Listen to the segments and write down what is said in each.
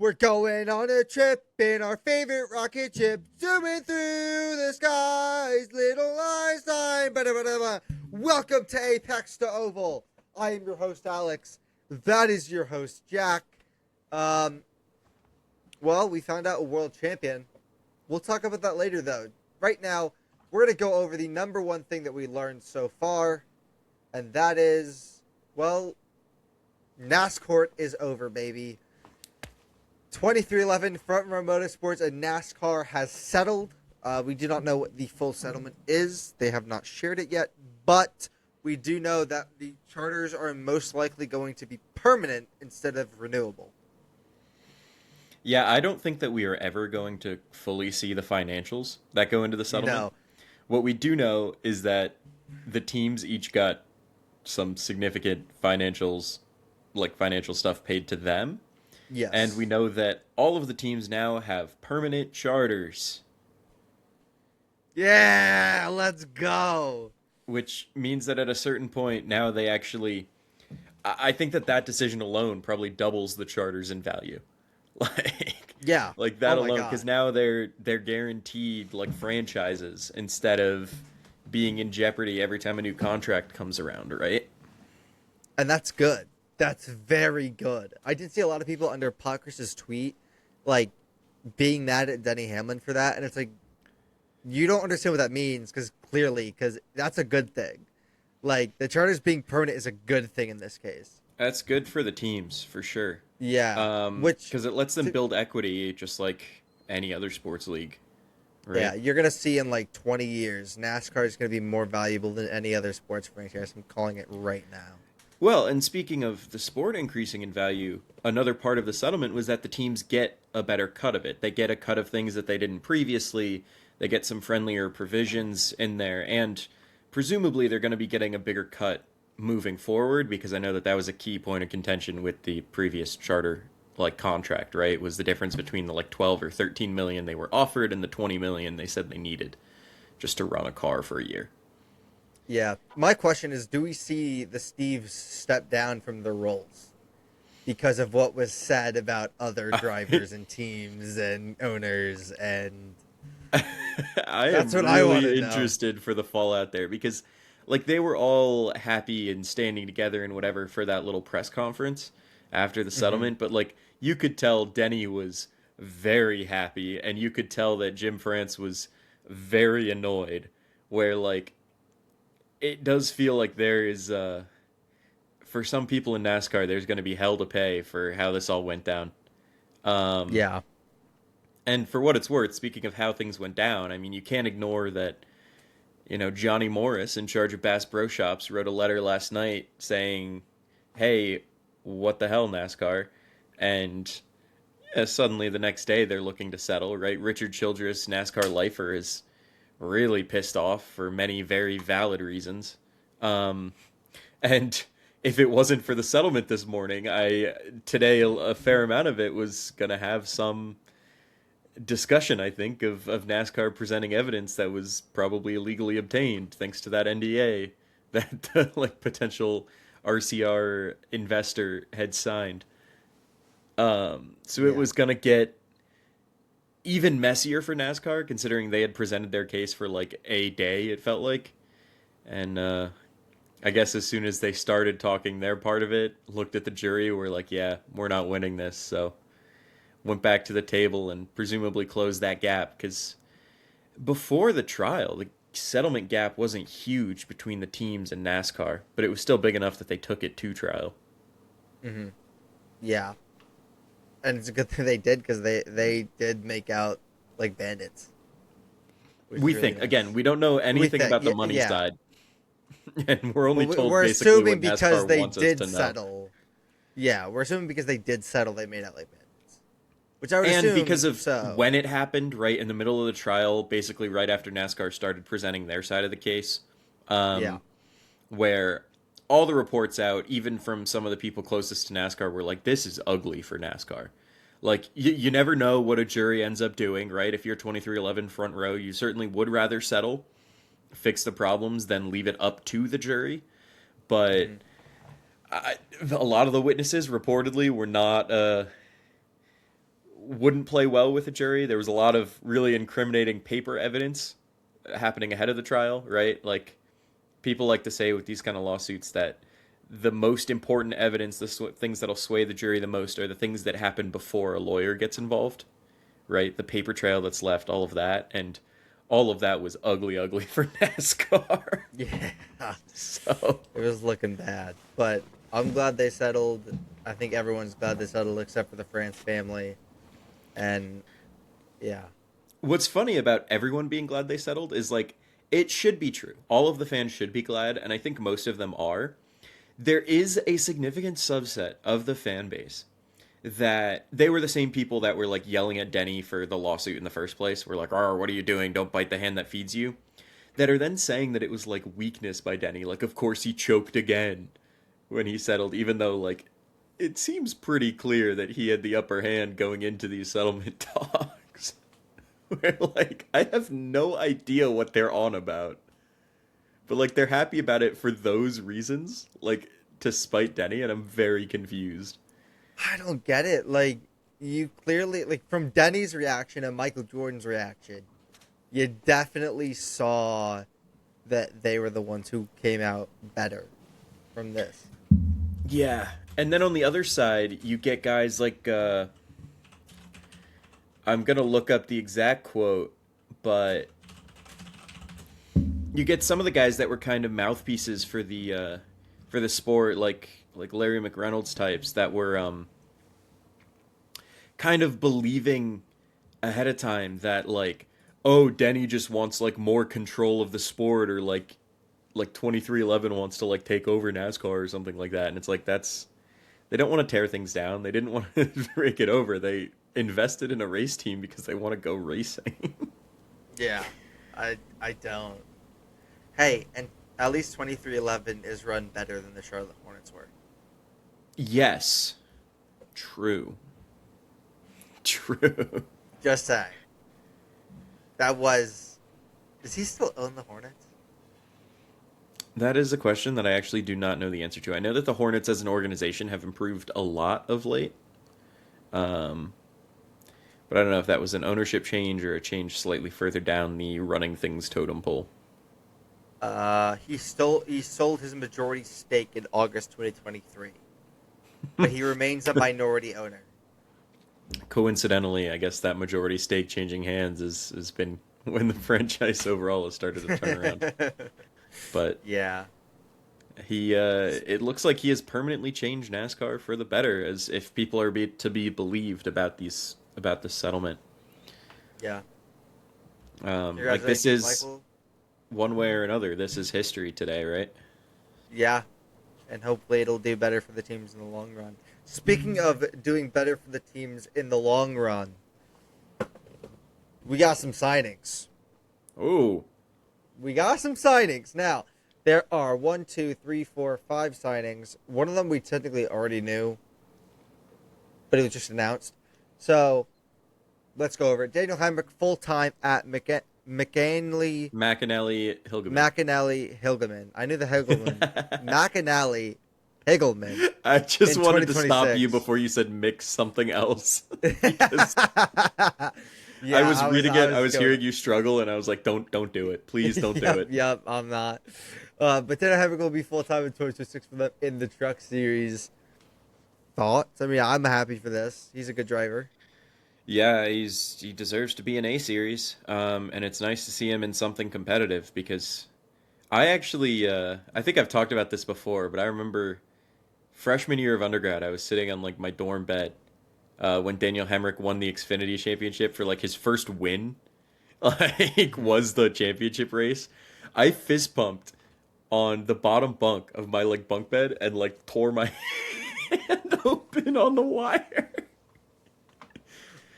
We're going on a trip in our favorite rocket ship, zooming through the skies, little Einstein. Ba-da-ba-da-ba. Welcome to ApexToOval. I am your host, Alex. That is your host, Jack. Well, we found out a world champion. We'll talk about that later, though. Right now, we're going to go over the number one thing that we learned so far, and that is, well, NASCOURT is over, baby. 2311 Front Row Motorsports and NASCAR has settled. We do not know what the full settlement is. They have not shared it yet, but we do know that the charters are most likely going to be permanent instead of renewable. Yeah, I don't think that we are ever going to fully see the financials that go into the settlement. No. What we do know is that the teams each got some significant financial stuff paid to them. Yes. And we know that all of the teams now have permanent charters. Yeah, let's go. Which means that at a certain point now they actually... I think that decision alone probably doubles the charters in value. Yeah. Like that Oh my alone, God. because now they're guaranteed like franchises instead of being in jeopardy every time a new contract comes around, right? And that's good. That's very good. I did see a lot of people under Potker's tweet, like, being mad at Denny Hamlin for that. And it's like, you don't understand what that means, because that's a good thing. Like, the charters being permanent is a good thing in this case. That's good for the teams, for sure. Yeah. Because it lets them build equity just like any other sports league. Right? Yeah, you're going to see in like 20 years, NASCAR is going to be more valuable than any other sports franchise. I'm calling it right now. Well, and speaking of the sport increasing in value, another part of the settlement was that the teams get a better cut of it. They get a cut of things that they didn't previously. They get some friendlier provisions in there, and presumably they're going to be getting a bigger cut moving forward, because I know that was a key point of contention with the previous charter contract, right? Was the difference between the 12 or 13 million they were offered and the 20 million they said they needed just to run a car for a year. Yeah. My question is, do we see the Steves step down from their roles because of what was said about other drivers and teams and owners? And I am really interested for the fallout there, because they were all happy and standing together and whatever for that little press conference after the settlement, but you could tell Denny was very happy, and you could tell that Jim France was very annoyed, where it does feel like there is, for some people in NASCAR, there's going to be hell to pay for how this all went down. Yeah. And for what it's worth, speaking of how things went down, I mean, you can't ignore that, Johnny Morris, in charge of Bass Pro Shops, wrote a letter last night saying, hey, what the hell, NASCAR? And suddenly the next day they're looking to settle, right? Richard Childress, NASCAR lifer, is really pissed off for many very valid reasons. And if it wasn't for the settlement this morning, today a fair amount of it was going to have some discussion, I think, of NASCAR presenting evidence that was probably illegally obtained thanks to that NDA that the potential RCR investor had signed. It was going to get even messier for NASCAR, considering they had presented their case for a day, it felt like. And I guess as soon as they started talking their part of it, looked at the jury, were like, yeah, we're not winning this. So went back to the table and presumably closed that gap, because before the trial, the settlement gap wasn't huge between the teams and NASCAR, but it was still big enough that they took it to trial. Mm-hmm. Yeah. And it's a good thing they did, because they did make out like bandits. We think. Nice. Again, we don't know anything about the money side. And we're only told basically what NASCAR wants us to know. Yeah, we're assuming because they did settle, they made out like bandits. Which I would assume. And because of when it happened, right in the middle of the trial, basically right after NASCAR started presenting their side of the case, where all the reports out, even from some of the people closest to NASCAR, were like, this is ugly for NASCAR. You never know what a jury ends up doing, right? If you're 2311 front row, you certainly would rather settle, fix the problems, than leave it up to the jury. But a lot of the witnesses reportedly were not wouldn't play well with a jury. There was a lot of really incriminating paper evidence happening ahead of the trial, right? Like, people like to say with these kind of lawsuits that the most important evidence, the things that'll sway the jury the most, are the things that happen before a lawyer gets involved, right? The paper trail that's left, all of that. And all of that was ugly, ugly for NASCAR. Yeah. So It was looking bad. But I'm glad they settled. I think everyone's glad they settled except for the France family. And, yeah. what's funny about everyone being glad they settled is, like, it should be true. All of the fans should be glad, and I think most of them are. There is a significant subset of the fan base that they were the same people that were, like, yelling at Denny for the lawsuit in the first place. We're like, "Oh, what are you doing? Don't bite the hand that feeds you." That are then saying that it was, like, weakness by Denny. Like, of course he choked again when he settled, even though, like, it seems pretty clear that he had the upper hand going into these settlement talks. Where, like, I have no idea what they're on about. But, like, they're happy about it for those reasons, like, to spite Denny, and I'm very confused. I don't get it. Like, you clearly, like, from Denny's reaction and Michael Jordan's reaction, you definitely saw that they were the ones who came out better from this. Yeah. And then on the other side, you get guys like, I'm going to look up the exact quote, but you get some of the guys that were kind of mouthpieces for the sport, like Larry McReynolds types that were kind of believing ahead of time that, like, oh, Denny just wants, like, more control of the sport, or like 2311 wants to, like, take over NASCAR or something like that. And it's like, they don't want to tear things down. They didn't want to break it over. They invested in a race team because they want to go racing. Yeah, I don't. Hey, and at least 2311 is run better than the Charlotte Hornets were. Yes. True. Just saying. Does he still own the Hornets? That is a question that I actually do not know the answer to. I know that the Hornets as an organization have improved a lot of late. But I don't know if that was an ownership change or a change slightly further down the running things totem pole. He sold his majority stake in August 2023. But he remains a minority owner. Coincidentally, I guess that majority stake changing hands has been when the franchise overall has started to turn around. But yeah, it looks like he has permanently changed NASCAR for the better, as if people are to be believed about this settlement. Yeah. Like, this is, Michael? one way or another, this is history today, right? Yeah, and hopefully it'll do better for the teams in the long run. Speaking of doing better for the teams in the long run, we got some signings. Ooh. We got some signings. Now, there are 1, 2, 3, 4, 5 signings. One of them we technically already knew, but it was just announced. So, let's go over it. Daniel Hemric, full-time at McAnally Hilgeman. I knew the Hilgeman. McAnally Higelman. I just wanted to stop you before you said mix something else. Yeah, I was reading it. I was hearing you struggle, and I was like, "Don't do it, please, don't do it." Yep, I'm not. But Daniel Hemric will be full time in 2026 for them in the Truck Series. Thoughts? I mean, I'm happy for this. He's a good driver. Yeah, he deserves to be in A Series, and it's nice to see him in something competitive, because I actually I think I've talked about this before, but I remember freshman year of undergrad, I was sitting on, like, my dorm bed when Daniel Hemric won the Xfinity Championship for, like, his first win, like, was the championship race. I fist pumped on the bottom bunk of my, like, bunk bed and, like, tore my hand open on the wire.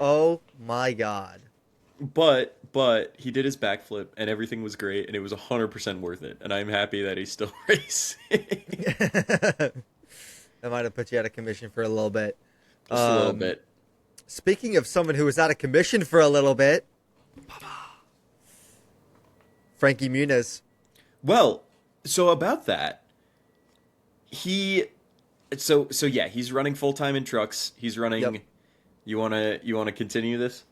Oh my god. But he did his backflip and everything was great, and it was 100% worth it. And I'm happy that he's still racing. That might have put you out of commission for a little bit. Just a little bit. Speaking of someone who was out of commission for a little bit, Frankie Muniz. Well, so about that, so yeah, he's running full time in trucks. He's running You wanna continue this?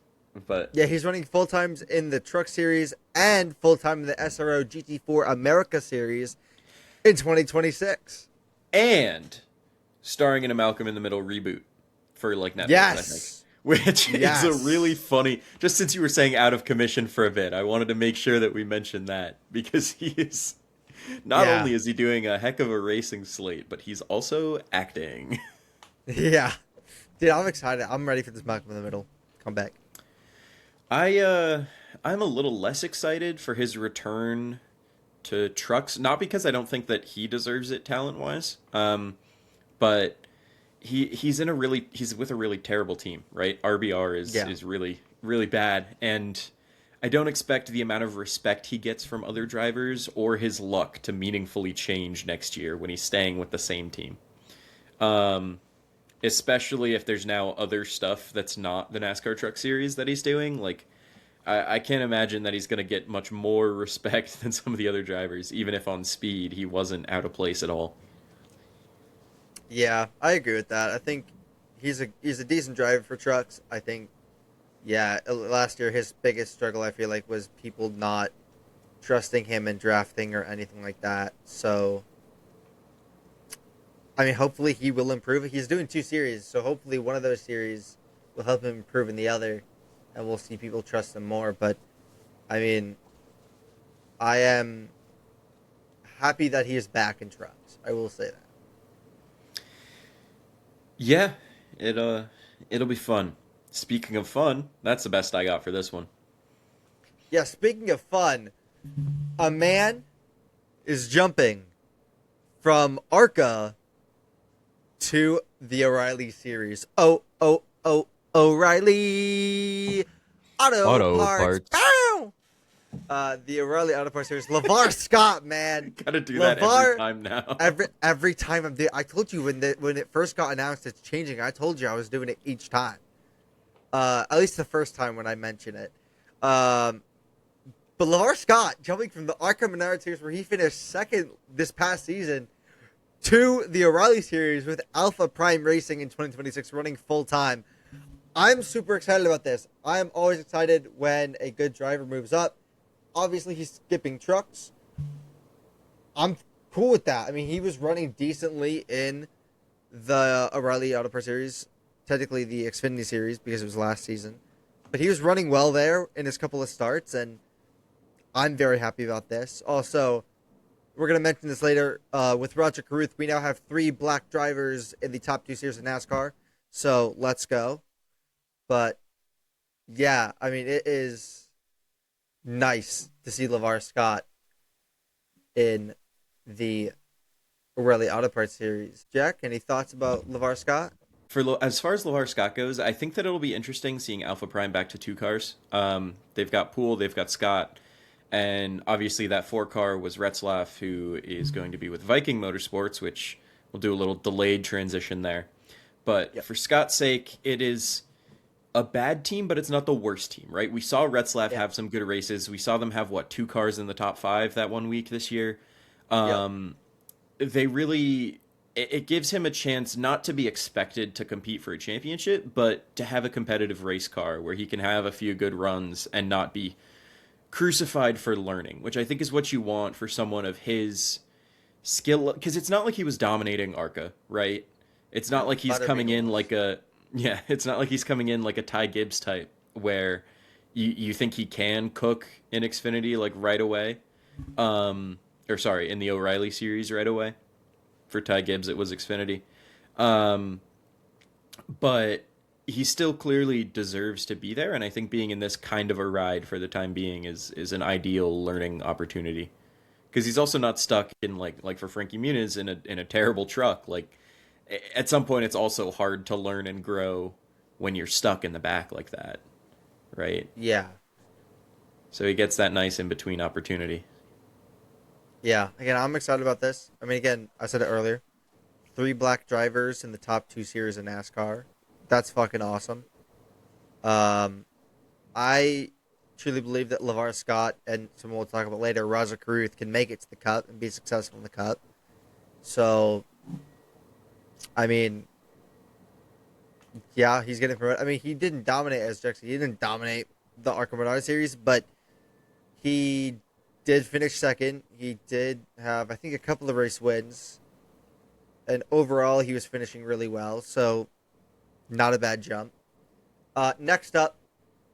But Yeah, he's running full times in the Truck Series and full time in the SRO GT4 America Series in 2026. and starring in a Malcolm in the Middle reboot for like Netflix, I think. Yes. Which is a really Yes. funny. Just since you were saying out of commission for a bit, I wanted to make sure that we mentioned that because he is not Yeah. only is he doing a heck of a racing slate, but he's also acting. Yeah. Dude, I'm excited. I'm ready for this Malcolm in the Middle. Come back. I'm a little less excited for his return to trucks, not because I don't think that he deserves it talent wise, but he's with a really terrible team, right? RBR Yeah. is really really bad, and I don't expect the amount of respect he gets from other drivers or his luck to meaningfully change next year when he's staying with the same team. Um, Especially if there's now other stuff that's not the NASCAR Truck Series that he's doing. Like, I can't imagine that he's going to get much more respect than some of the other drivers, even if on speed he wasn't out of place at all. Yeah, I agree with that. I think he's a decent driver for trucks. I think yeah, last year his biggest struggle I feel like was people not trusting him in drafting or anything like that. So I mean, hopefully he will improve. He's doing two series, so hopefully one of those series will help him improve in the other, and we'll see people trust him more. But I mean, I am happy that he is back in trucks. I will say that. Yeah, it it'll be fun. Speaking of fun, that's the best I got for this one. Yeah, speaking of fun, a man is jumping from ARCA to the O'Reilly series. O'Reilly Auto Auto Parts. parts. Bow! The O'Reilly Auto Parts series. Lavar Scott, man. Gotta do that every Lavar. time now. Every time I'm there, I told you when it first got announced it's changing. I told you I was doing it each time. At least the first time when I mention it. Um, but Lavar Scott jumping from the ARCA Menard series where he finished second this past season to the O'Reilly series with Alpha Prime Racing in 2026 running full time. I'm super excited about this. I'm always excited when a good driver moves up. Obviously, he's skipping trucks. I'm cool with that. I mean, he was running decently in the O'Reilly Auto Parts series, technically the Xfinity series because it was last season. But he was running well there in his couple of starts, and I'm very happy about this. Also, we're going to mention this later. With Rajah Caruth, we now have 3 black drivers in the top 2 series of NASCAR. So let's go. But yeah, I mean, it is nice to see Lavar Scott in the O'Reilly Auto Parts series. Jack, any thoughts about Lavar Scott? As far as Lavar Scott goes, I think that it'll be interesting seeing Alpha Prime back to 2 cars. They've got Poole, they've got Scott, and obviously that 4 car was Retzlaff, who is going to be with Viking Motorsports, which will do a little delayed transition there. But Yep. for Scott's sake, it is a bad team, but it's not the worst team, right? We saw Retzlaff Yeah. have some good races. We saw them have, 2 cars in the top 5 that one week this year. Yep. They really it gives him a chance not to be expected to compete for a championship, but to have a competitive race car where he can have a few good runs and not be crucified for learning, which I think is what you want for someone of his skill, because it's not like he was dominating ARCA, right? It's not like he's Butterbean coming in was. like a yeah, it's not like he's coming in like a Ty Gibbs type where you think he can cook in Xfinity like right away. Or sorry, in the O'Reilly series right away. For Ty Gibbs, it was Xfinity. Um, but he still clearly deserves to be there, and I think being in this kind of a ride for the time being is an ideal learning opportunity. Because he's also not stuck in like for Frankie Muniz in a terrible truck. Like at some point, it's also hard to learn and grow when you're stuck in the back like that, right? Yeah. So he gets that nice in between opportunity. Yeah. Again, I'm excited about this. I mean, again, I said it earlier. 3 black drivers in the top 2 series of NASCAR. That's fucking awesome. Um, I truly believe that Lavar Scott and someone we'll talk about later, Rajah Caruth, can make it to the Cup and be successful in the Cup. So, I mean, Yeah, he's getting promoted. I mean, he didn't dominate as Jackson. He didn't dominate the Arco Menard series, but he did finish second. He did have, I think, a couple of race wins. And overall, he was finishing really well. So, not a bad jump. Next up,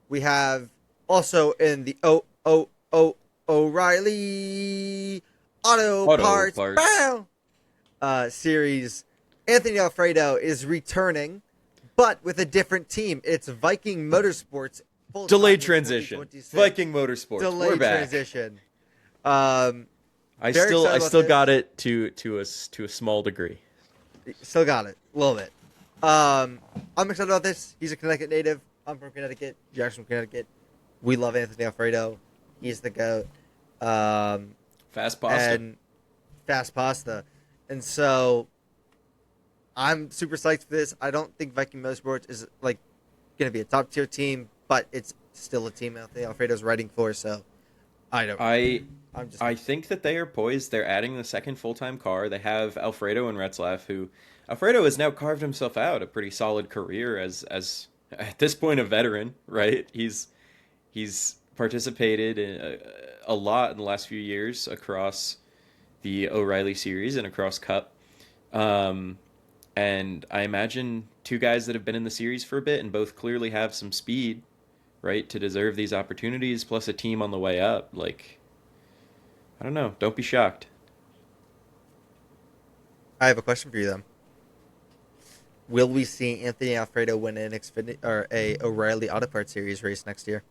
we have also in the O'Reilly Auto Parts series, Anthony Alfredo is returning, but with a different team. It's Viking Motorsports. Delayed transition. Viking Motorsports. We're back. Transition. I still got it to a small degree. Still got it a little bit. I'm excited about this. He's a Connecticut native. I'm from Connecticut. Jackson from Connecticut. We love Anthony Alfredo. He's the GOAT. Fast pasta. And so I'm super psyched for this. I don't think Viking Motorsports is like going to be a top tier team, but it's still a team Anthony Alfredo's riding for. So I think that they are poised. They're adding the second full-time car. They have Alfredo and Retzlaff, who Alfredo has now carved himself out a pretty solid career as at this point a veteran, right? He's participated in a lot in the last few years across the O'Reilly series and across Cup. And I imagine two guys that have been in the series for a bit and both clearly have some speed, right, to deserve these opportunities, plus a team on the way up. Like, I don't know. Don't be shocked. I have a question for you, then. Will we see Anthony Alfredo win an Xfinity or a O'Reilly Auto Parts Series race next year?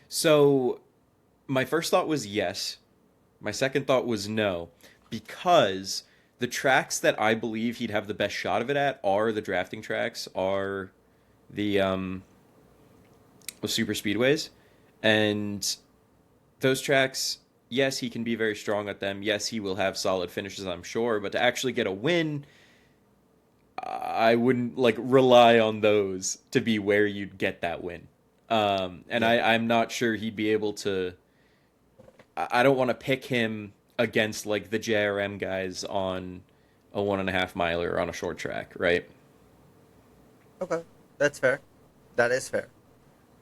So, my first thought was yes. My second thought was no, because the tracks that I believe he'd have the best shot of it at are the drafting tracks, are the super speedways, and those tracks, yes, he can be very strong at them. Yes, he will have solid finishes, I'm sure, but to actually get a win, I wouldn't rely on those to be where you'd get that win. I'm not sure he'd be able to. I don't want to pick him against the JRM guys on a 1.5 miler or on a short track, right? Okay, that's fair. That is fair.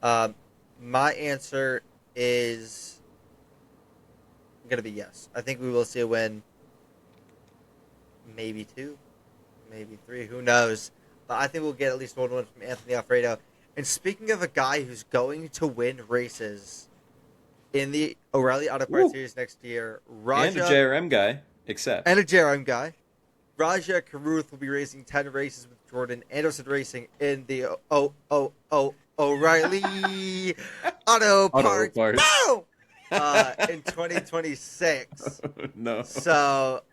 My answer is going to be yes. I think we will see a win. Maybe 2, maybe 3. Who knows? But I think we'll get at least one win from Anthony Alfredo. And speaking of a guy who's going to win races in the O'Reilly Auto Parts Series next year, Rajah... And a JRM guy, And a JRM guy. Rajah Caruth will be racing 10 races with Jordan Anderson Racing in the O'Reilly Auto Parts. Boom! In 2026. No. So,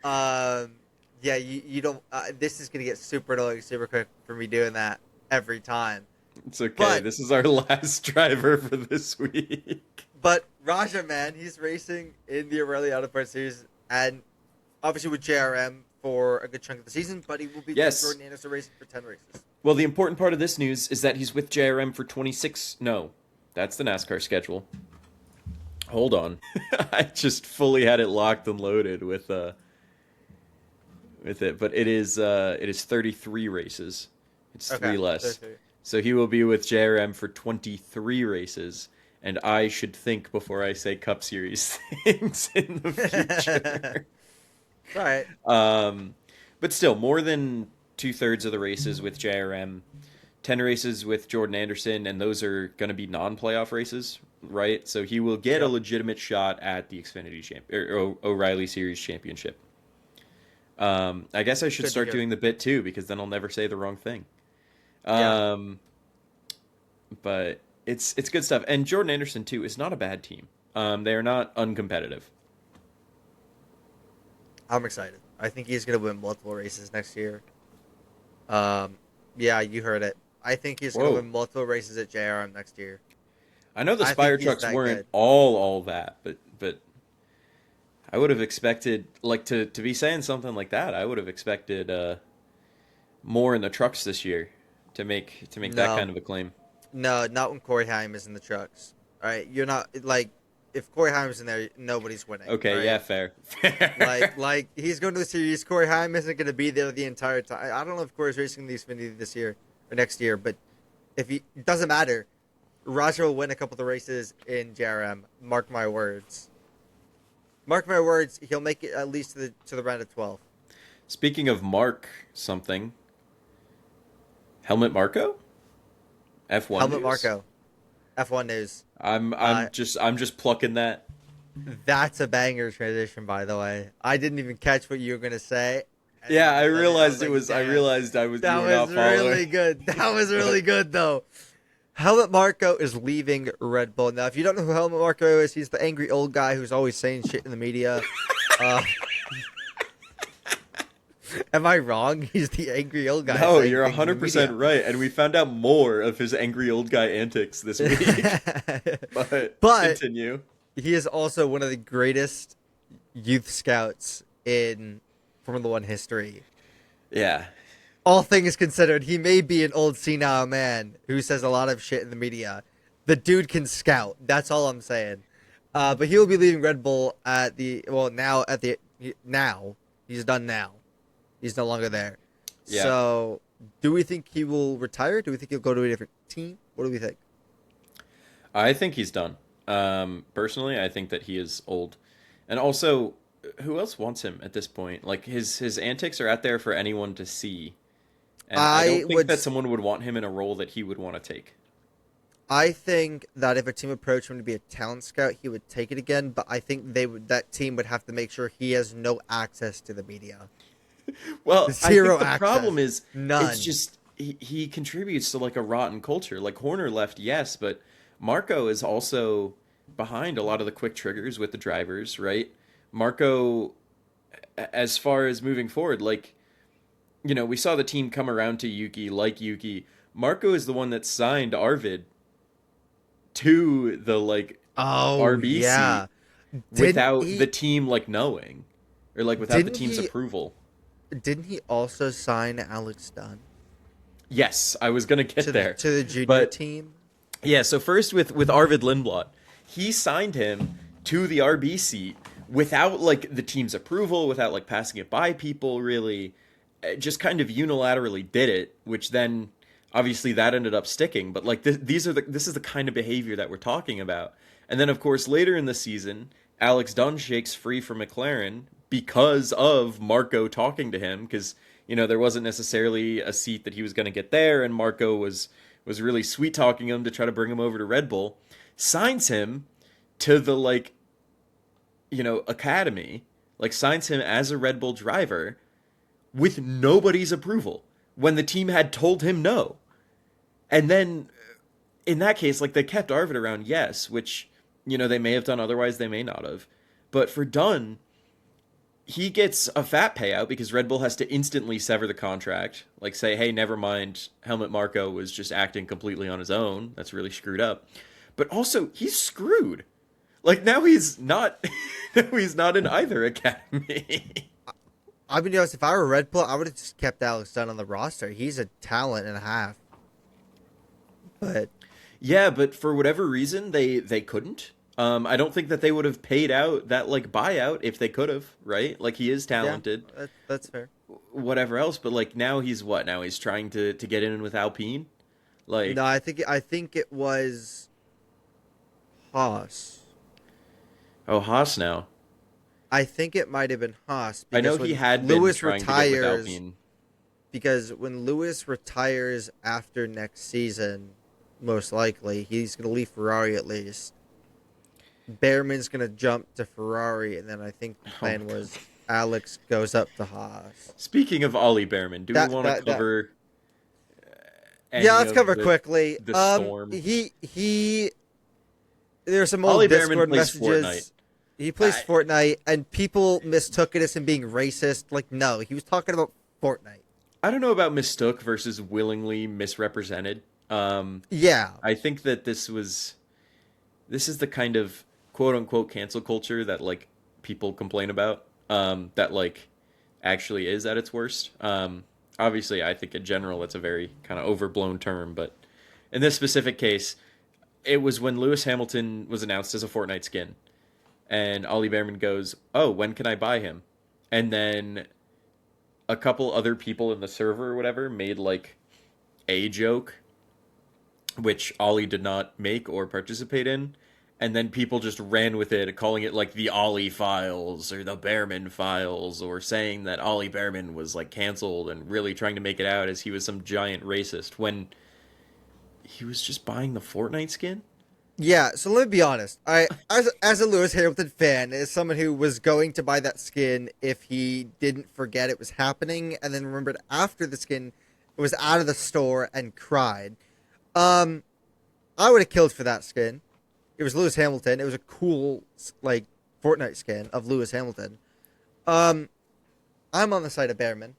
yeah, you don't... this is going to get super annoying super quick for me doing that every time. It's okay. But this is our last driver for this week. But Rajah, man, he's racing in the O'Reilly Auto Parts Series and obviously with JRM for a good chunk of the season, but he will be with Jordan Anderson Racing for 10 races. Well, the important part of this news is that he's with JRM for 26... No, that's the NASCAR schedule. Hold on. I just fully had it locked and loaded with it, but it is 33 races. It's 3 less. 33. So he will be with JRM for 23 races, and I should think before I say Cup Series things in the future. Right. But still, more than 2/3 of the races with JRM, 10 races with Jordan Anderson, and those are going to be non-playoff races, right? So he will get a legitimate shot at the Xfinity or O'Reilly Series Championship. I guess I should start doing the bit too, because then I'll never say the wrong thing. But it's good stuff. And Jordan Anderson too is not a bad team. They are not uncompetitive. I'm excited. I think he's going to win multiple races next year. Yeah, you heard it. I think he's going to win multiple races at JRM next year. I know the Spire trucks weren't all that, but I would have expected to be saying something like that. I would have expected more in the trucks this year to make that kind of a claim. No, not when Corey Haim is in the trucks. All right, you're not if Corey Haim is in there, nobody's winning. Okay, right? Yeah, fair. He's going to the series. Corey Haim isn't going to be there the entire time. I don't know if Corey's racing the Xfinity this year. or next year. But it doesn't matter. Rajah will win a couple of the races in JRM. Mark my words. Mark my words. He'll make it at least to the round of 12. Speaking of Mark something, Helmut Marko? F1 Helmut news? Marko, F1 news. I'm just plucking that. That's a banger transition, by the way. I didn't even catch what you were gonna say. Yeah, I realized like, it was. I damn. realized I was. That You were not was following. really good. That was really good, though. Helmut Marko is leaving Red Bull. Now, if you don't know who Helmut Marko is, he's the angry old guy who's always saying shit in the media. Am I wrong? He's the angry old guy. No, saying you're things in the 100% media. right, and we found out more of his angry old guy antics this week. But continue. He is also one of the greatest youth scouts in Formula One history. Yeah. All things considered, he may be an old senile man who says a lot of shit in the media. The dude can scout. That's all I'm saying. But he will be leaving Red Bull now he's done now. He's no longer there. Yeah. So, do we think he will retire? Do we think he'll go to a different team? What do we think? I think he's done. Personally, I think that he is old. And also, who else wants him at this point? Like, his antics are out there for anyone to see. And I don't think that someone would want him in a role that he would want to take. I think that if a team approached him to be a talent scout, he would take it again. But I think that team would have to make sure he has no access to the media. Well, Zero I think the access. problem is None. it's just he contributes to like a rotten culture. Like Horner left, yes, but Marko is also behind a lot of the quick triggers with the drivers, right? Marko, as far as moving forward, like, you know, we saw the team come around to Yuki, like Yuki. Marko is the one that signed Arvid to the like RB yeah. seat without the team like knowing, or like without the team's approval. Didn't he also sign Alex Dunn? Yes, I was gonna get there to the junior team. Yeah, so first with Arvid Lindblad, he signed him to the RB seat without like the team's approval, without like passing it by people. Really, just kind of unilaterally did it, which then obviously that ended up sticking. But like this is the kind of behavior that we're talking about. And then of course later in the season, Alex Dunn shakes free from McLaren because of Marko talking to him, because you know there wasn't necessarily a seat that he was going to get there, and Marko was really sweet talking him to try to bring him over to Red Bull, signs him to the like, you know, academy, like signs him as a Red Bull driver with nobody's approval when the team had told him no. And then in that case, like they kept Arvid around, yes, which, you know, they may have done otherwise, they may not have. But for Dunn, he gets a fat payout because Red Bull has to instantly sever the contract. Like say, hey, never mind, Helmut Marko was just acting completely on his own. That's really screwed up. But also, he's screwed. Like now he's not in either academy. I mean, honest, if I were Red Bull, I would have just kept Alex Dunn on the roster. He's a talent and a half. But yeah, but for whatever reason, they couldn't. I don't think that they would have paid out that like buyout if they could have, right? Like he is talented. Yeah, that's fair. Whatever else, but like now he's what? Now he's trying to get in with Alpine. Like no, I think it was Haas. Oh, Haas now. I think it might have been Haas. I know he had Lewis been trying to get with Alpine. Because when Lewis retires after next season, most likely he's going to leave Ferrari at least. Bearman's going to jump to Ferrari, and then I think the plan was Alex goes up to Haas. Speaking of Ollie Bearman, do we want to cover? Yeah, let's cover quickly. The storm. There's some old Ollie Discord Bearman plays messages. Fortnite. He plays Fortnite, and people mistook it as him being racist. Like, no, he was talking about Fortnite. I don't know about mistook versus willingly misrepresented. Yeah, I think that this is the kind of quote unquote cancel culture that like people complain about. That like actually is at its worst. Obviously, I think in general it's a very kind of overblown term, but in this specific case, it was when Lewis Hamilton was announced as a Fortnite skin, and Ollie Bearman goes, "Oh, when can I buy him?" And then a couple other people in the server or whatever made like a joke, which Ollie did not make or participate in, and then people just ran with it, calling it like the Ollie files or the Bearman files, or saying that Ollie Bearman was like canceled and really trying to make it out as he was some giant racist when he was just buying the Fortnite skin. Yeah, so let me be honest. As a Lewis Hamilton fan, as someone who was going to buy that skin if he didn't forget it was happening, and then remembered after the skin was out of the store and cried, I would have killed for that skin. It was Lewis Hamilton. It was a cool like Fortnite skin of Lewis Hamilton. I'm on the side of Bearman.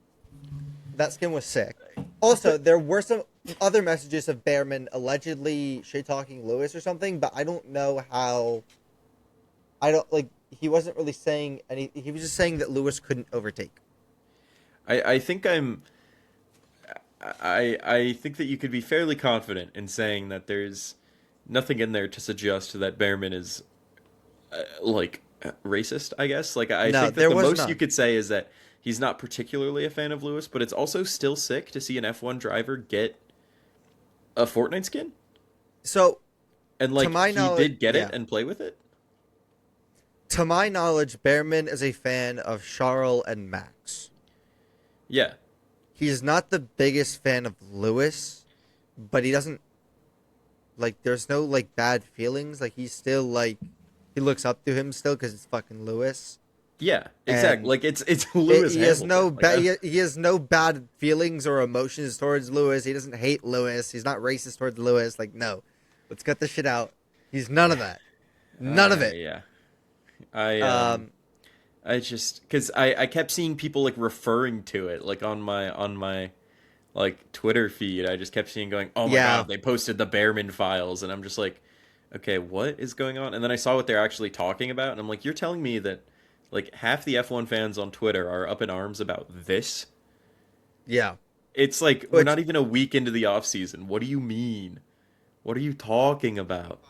That skin was sick. Also, there were some other messages of Bearman allegedly shit-talking Lewis or something, but I don't know how... he wasn't really saying any... He was just saying that Lewis couldn't overtake. I think I think that you could be fairly confident in saying that there's nothing in there to suggest that Bearman is, racist, I guess. Like, I think that the most you could say is that he's not particularly a fan of Lewis, but it's also still sick to see an F1 driver get a Fortnite skin. So, and like he did get it and play with it. To my knowledge, Bearman is a fan of Charles and Max. Yeah. He's not the biggest fan of Lewis, but he doesn't there's no bad feelings. Like, he's still he looks up to him still because it's fucking Lewis. Yeah, exactly. Like, it's Lewis. He has he has no bad feelings or emotions towards Lewis. He doesn't hate Lewis. He's not racist towards Lewis. Like, no, let's cut this shit out. He's none of that. None of it. Yeah. I just because I kept seeing people referring to it on my Twitter feed. I just kept seeing going, oh my god, they posted the Bearman files, and I'm just like, okay, what is going on? And then I saw what they're actually talking about, and I'm like, you're telling me that half the F1 fans on Twitter are up in arms about this? Yeah. It's we're not even a week into the off season. What do you mean? What are you talking about?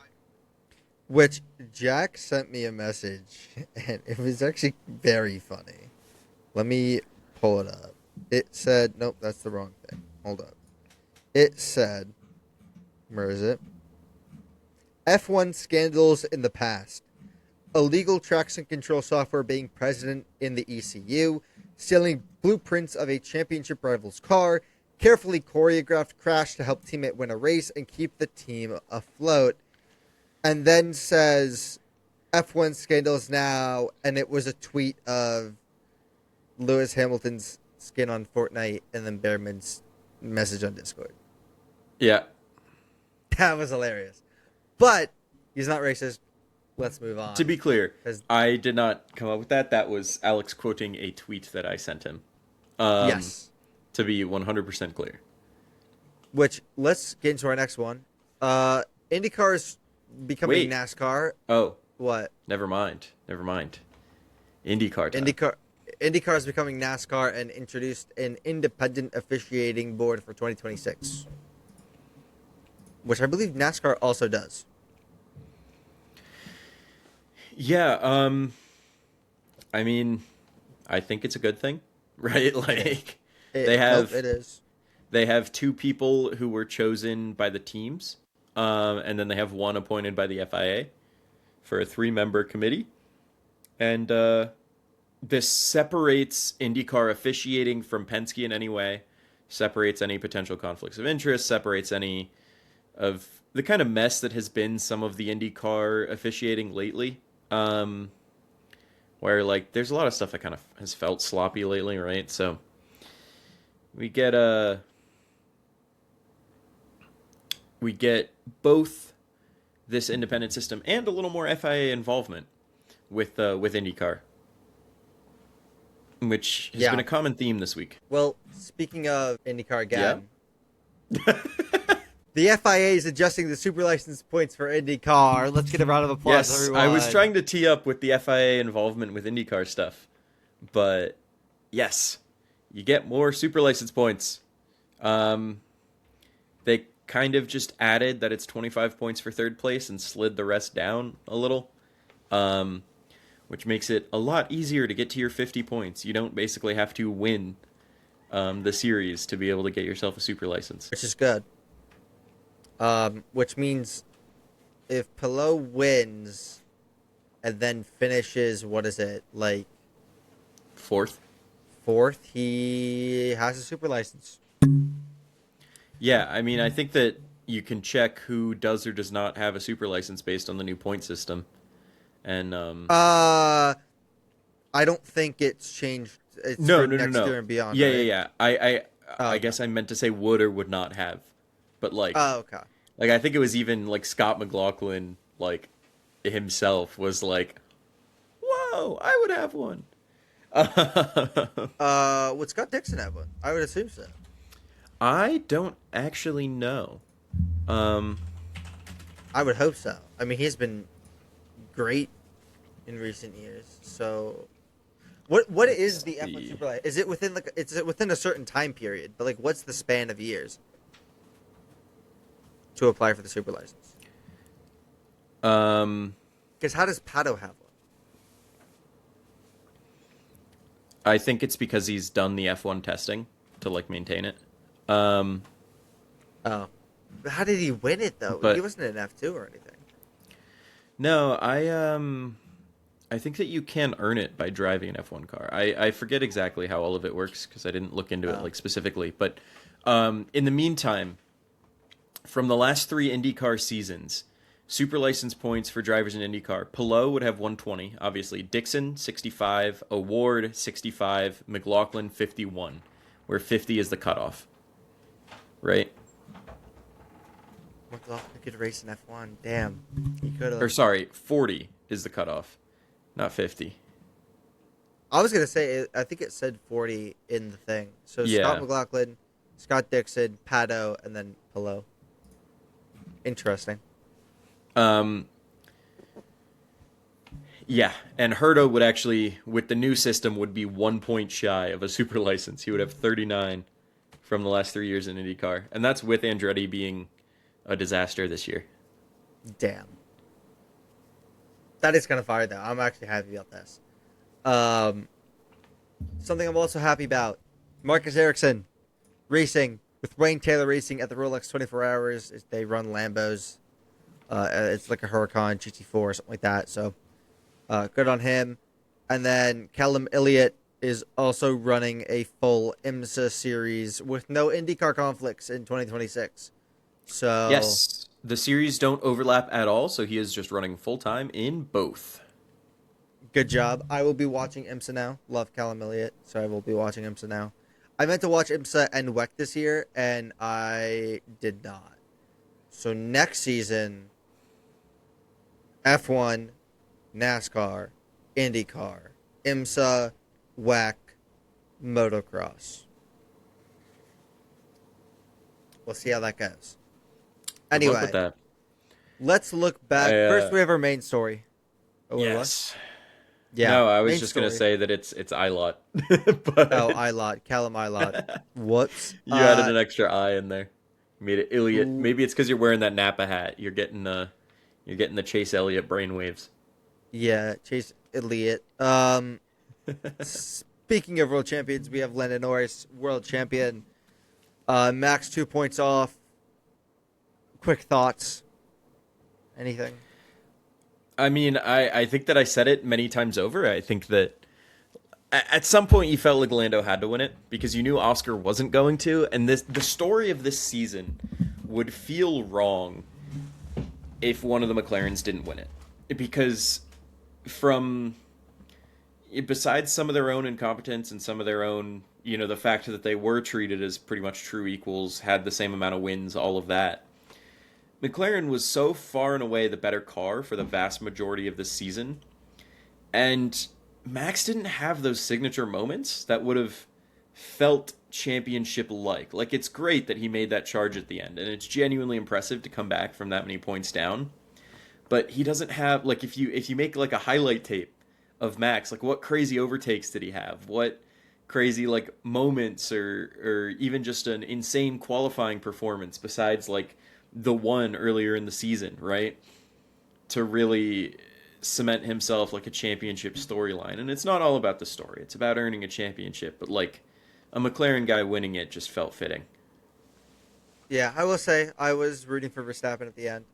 Which Jack sent me a message, and it was actually very funny. Let me pull it up. It said, nope, that's the wrong thing. Hold up. It said, where is it? F1 scandals in the past. Illegal traction control software being present in the ECU, stealing blueprints of a championship rival's car, carefully choreographed crash to help teammate win a race and keep the team afloat. And then says, F1 scandals now, and it was a tweet of Lewis Hamilton's skin on Fortnite and then Bearman's message on Discord. Yeah. That was hilarious. But he's not racist. Let's move on. To be clear, I did not come up with that. That was Alex quoting a tweet that I sent him. Yes. To be 100% clear. Which, let's get into our next one. IndyCar is becoming NASCAR. Oh. What? Never mind. IndyCar time. IndyCar is becoming NASCAR and introduced an independent officiating board for 2026. Which I believe NASCAR also does. Yeah, I mean, I think it's a good thing, right? It is. They have two people who were chosen by the teams, and then they have one appointed by the FIA for a 3-member committee. And this separates IndyCar officiating from Penske in any way, separates any potential conflicts of interest, separates any of the kind of mess that has been some of the IndyCar officiating lately. Where there's a lot of stuff that kind of has felt sloppy lately, right? So we get both this independent system and a little more FIA involvement with IndyCar, which has been a common theme this week. Well, speaking of IndyCar again, the FIA is adjusting the super license points for IndyCar. Let's get a round of applause, everyone. I was trying to tee up with the FIA involvement with IndyCar stuff, but yes, you get more super license points. They kind of just added that it's 25 points for third place and slid the rest down a little, which makes it a lot easier to get to your 50 points. You don't basically have to win the series to be able to get yourself a super license. which is good. Which means if Pilot wins and then finishes, what is it, like Fourth. fourth, he has a super license. Yeah, I mean, I think that you can check who does or does not have a super license based on the new point system. And I don't think it's changed. It's no, for no, no, next no. year and beyond. Yeah, right? yeah, yeah. I Oh, I okay. guess I meant to say would or would not have, but Oh, okay. I think it was even like Scott McLaughlin like himself was like, "Whoa, I would have one." Would Scott Dixon have one? I would assume so. I don't actually know. Um, I would hope so. I mean, he's been great in recent years. So, what is the F1 see. Super License? Is it within within a certain time period? But like, what's the span of years to apply for the Super License? um, Because how does Pato have one? I think it's because he's done the F1 testing to like maintain it. Um, Oh, but how did he win it though? He but wasn't an F2 or anything. no, I think that you can earn it by driving an F1 car. I forget exactly how all of it works because I didn't look into it Oh, like specifically. But in the meantime, from the last three IndyCar seasons, super license points for drivers in IndyCar, Pilot would have 120, obviously. Dixon, 65. Award, 65. McLaughlin, 51, where 50 is the cutoff. Right? McLaughlin could race in F1. Damn, he could Or have. sorry, 40 is the cutoff, not 50. I was gonna say, I think it said 40 in the thing. So Scott Yeah. McLaughlin, Scott Dixon, Pato, and then Pilot. Interesting. Um, yeah, and Herto would actually, with the new system, would be 1 point shy of a super license. He would have 39 from the last 3 years in IndyCar, and that's with Andretti being a disaster this year. Damn. That is kind of fire though. I'm actually happy about this. Um, Something I'm also happy about. Marcus Ericsson racing with Wayne Taylor Racing at the Rolex 24 Hours. They run Lambos. It's like a Huracan GT4 or something like that. So good on him. And then Callum Ilott is also running a full IMSA series with no IndyCar conflicts in 2026. So Yes, the series don't overlap at all, so he is just running full time in both. good job. I will be watching IMSA now. Love Callum Elliott, so I will be watching IMSA now. I meant to watch IMSA and WEC this year, and I did not. So next season, F1, NASCAR, IndyCar, IMSA, WEC, motocross. We'll see how that goes. Good luck Anyway, with that. let's look back. I, First, we have our main story. Oh, what it was? Yes. Yeah. No, I was Main just gonna story. say that it's Ilott, Oh, but Ilott, Callum Ilott. Whoops. you added an extra I in there. Made it Elliott. Maybe it's because you're wearing that Napa hat. You're getting the Chase Elliott brainwaves. Yeah, Chase Elliott. Speaking of world champions, we have Lando Norris, world champion. Max 2 points off. Quick thoughts. Anything? I mean, I think that I said it many times over. I think that at some point you felt like Lando had to win it because you knew Oscar wasn't going to, and the story of this season would feel wrong if one of the McLarens didn't win it. Because from besides some of their own incompetence and some of their own, the fact that they were treated as pretty much true equals, had the same amount of wins, all of that. McLaren was so far and away the better car for the vast majority of this season. And Max didn't have those signature moments that would have felt championship-like. Like, it's great that he made that charge at the end, and it's genuinely impressive to come back from that many points down. But he doesn't have, like, if you make, like, a highlight tape of Max, like, what crazy overtakes did he have? What crazy, like, moments or even just an insane qualifying performance besides, like, the one earlier in the season, right? To really cement himself like a championship storyline. And it's not all about the story. It's about earning a championship. But like a McLaren guy winning it just felt fitting. Yeah, I will say I was rooting for Verstappen at the end,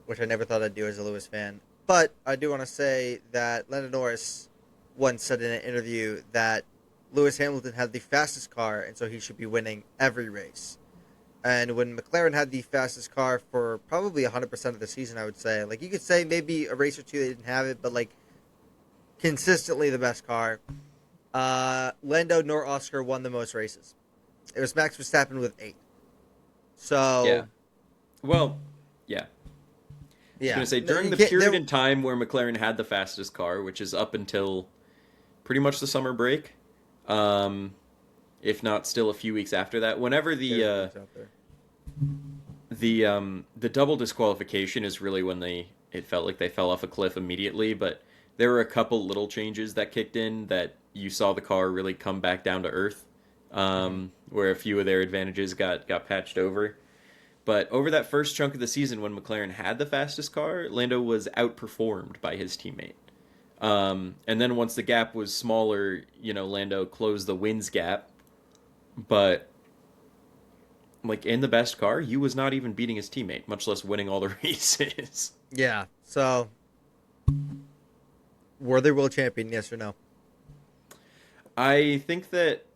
which I never thought I'd do as a Lewis fan. But I do want to say that Lando Norris once said in an interview that Lewis Hamilton had the fastest car, and so he should be winning every race. And when McLaren had the fastest car for probably 100% of the season, I would say, like, you could say maybe a race or two they didn't have it, but, like, consistently the best car. Lando nor Oscar won the most races. It was Max Verstappen with 8. So, Yeah. Well, yeah. I was yeah. going to say, No, during you the can't- period there- in time where McLaren had the fastest car, which is up until pretty much the summer break, if not still a few weeks after that, whenever there's out there. the double disqualification is really when it felt like they fell off a cliff immediately, but there were a couple little changes that kicked in that you saw the car really come back down to earth, where a few of their advantages got patched over. But over that first chunk of the season when McLaren had the fastest car, Lando was outperformed by his teammate. And then once the gap was smaller, Lando closed the wins gap. But, like, in the best car, he was not even beating his teammate, much less winning all the races. Yeah, so, were they world champion, yes or no? I think that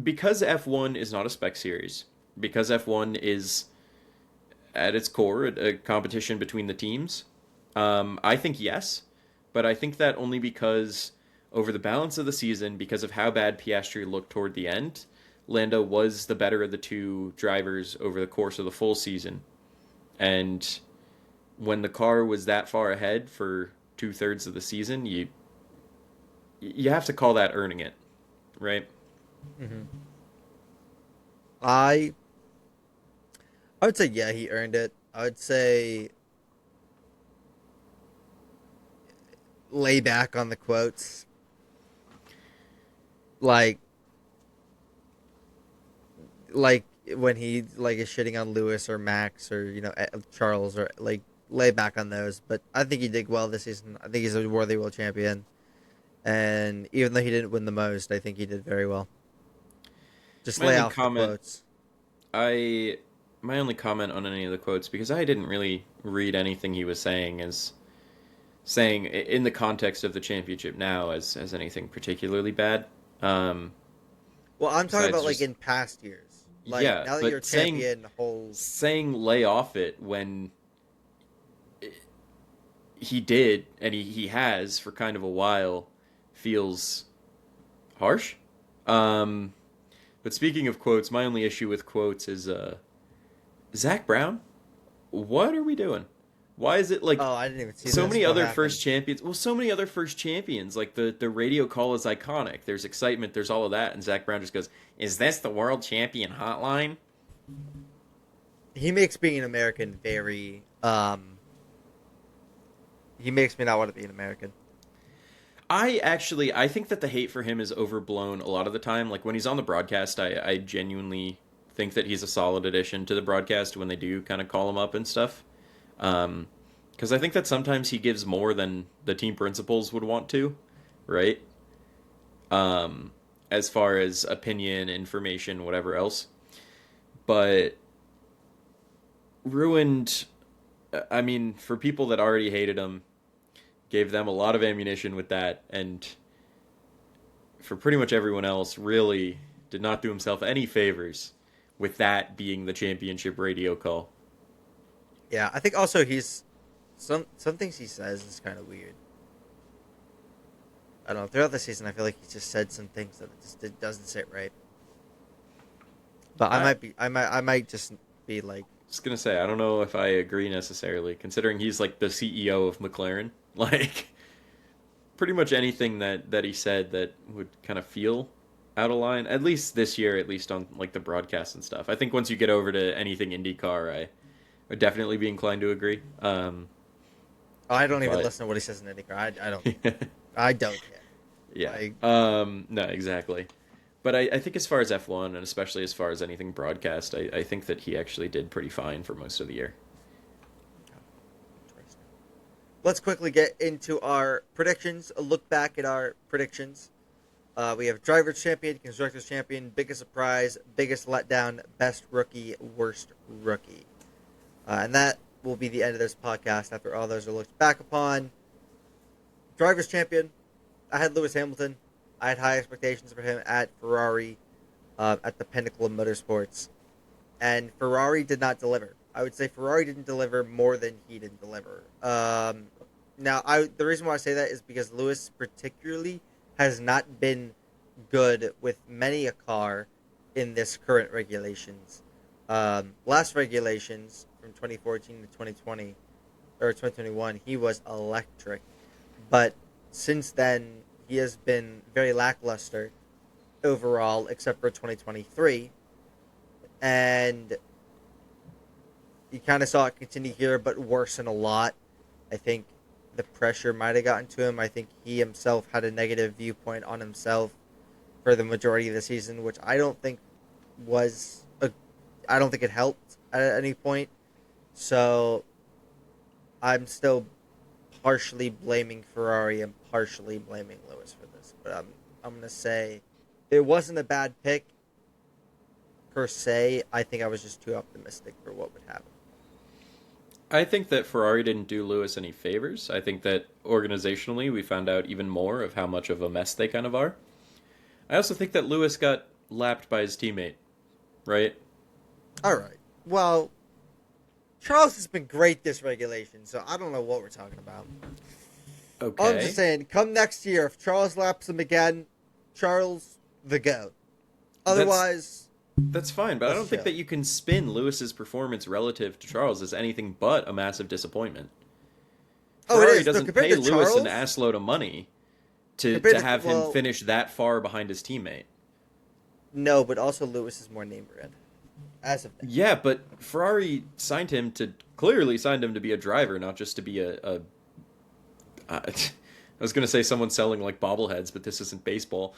because F1 is not a spec series, because F1 is at its core a competition between the teams, I think yes, but I think that only because over the balance of the season, because of how bad Piastri looked toward the end, Lando was the better of the two drivers over the course of the full season. And when the car was that far ahead for 2/3 of the season, you have to call that earning it, right? Mm-hmm. I would say, yeah, he earned it. I would say lay back on the quotes. Like when he is shitting on Lewis or Max or Charles, or like, lay back on those. But I think he did well this season. I think he's a worthy world champion, and even though he didn't win the most, I think he did very well. Just My lay only off comment- the quotes. My only comment on any of the quotes, because I didn't really read anything he was saying as saying in the context of the championship now as anything particularly bad. Well, I'm talking besides about just- in past years. Like, Yeah, now that but you're champion, holds. saying lay off it when he did and he has for kind of a while feels harsh. But speaking of quotes, my only issue with quotes is Zach Brown. What are we doing? Why is it like Oh, I didn't even see so this. many What other happened? first champions? Well, so many other first champions. Like the radio call is iconic. There's excitement. There's all of that. And Zach Brown just goes, "Is this the world champion hotline?" He makes being an American very. He makes me not want to be an American. I think that the hate for him is overblown a lot of the time. Like when he's on the broadcast, I genuinely think that he's a solid addition to the broadcast when they do kind of call him up and stuff. Because I think that sometimes he gives more than the team principals would want to, right? As far as opinion, information, whatever else. But ruined, I mean, for people that already hated him, gave them a lot of ammunition with that, and for pretty much everyone else, really did not do himself any favors with that being the championship radio call. Yeah, I think also he's some things he says is kind of weird. I don't know. Throughout the season, I feel like he just said some things that it doesn't sit right. But I might just be like. Just gonna say, I don't know if I agree necessarily, considering he's like the CEO of McLaren. Like, pretty much anything that he said that would kind of feel out of line, at least this year, at least on like the broadcast and stuff. I think once you get over to anything IndyCar, I would definitely be inclined to agree. I don't even listen to what he says in IndyCar. I don't. I don't care. Yeah. Like, no, exactly. But I think as far as F1, and especially as far as anything broadcast, I think that he actually did pretty fine for most of the year. let's quickly get into our predictions. A look back at our predictions. We have Drivers Champion, Constructors Champion, Biggest Surprise, Biggest Letdown, Best Rookie, Worst Rookie. And that will be the end of this podcast after all those are looked back upon. Drivers Champion, I had Lewis Hamilton. I had high expectations for him at Ferrari, at the pinnacle of motorsports. And Ferrari did not deliver. I would say Ferrari didn't deliver more than he didn't deliver. Now, the reason why I say that is because Lewis particularly has not been good with many a car in this current regulations. Last regulations from 2014 to 2020 or 2021, he was electric. But since then, he has been very lackluster overall, except for 2023. And you kind of saw it continue here, but worsen a lot. I think the pressure might have gotten to him. I think he himself had a negative viewpoint on himself for the majority of the season, which I don't think I don't think it helped at any point. So I'm still partially blaming Ferrari and partially blaming Lewis for this. But I'm going to say it wasn't a bad pick per se. I think I was just too optimistic for what would happen. I think that Ferrari didn't do Lewis any favors. I think that organizationally we found out even more of how much of a mess they kind of are. I also think that Lewis got lapped by his teammate, right? All right. Well, Charles has been great this regulation, so I don't know what we're talking about. Okay. I'm just saying, come next year, if Charles laps him again, Charles the GOAT. Otherwise... That's fine, but I don't think that you can spin Lewis's performance relative to Charles as anything but a massive disappointment. Ferrari doesn't pay Lewis an assload of money to have him finish that far behind his teammate. No, but also Lewis is more name brand. As of now. Yeah, but Ferrari clearly signed him to be a driver, not just to be I was going to say someone selling like bobbleheads, but this isn't baseball.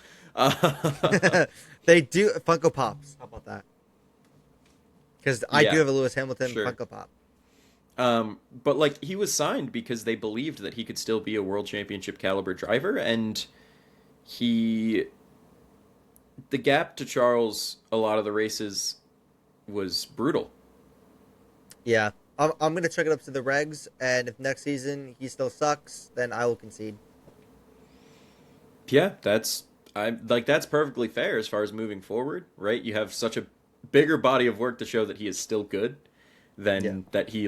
They do Funko Pops. How about that? Because I do have a Lewis Hamilton Funko Pop. But like he was signed because they believed that he could still be a world championship caliber driver, and the gap to Charles a lot of the races was brutal. Yeah, I'm gonna check it up to the regs, and if next season he still sucks, then I will concede. Yeah, that's perfectly fair as far as moving forward, right? You have such a bigger body of work to show that he is still good than that he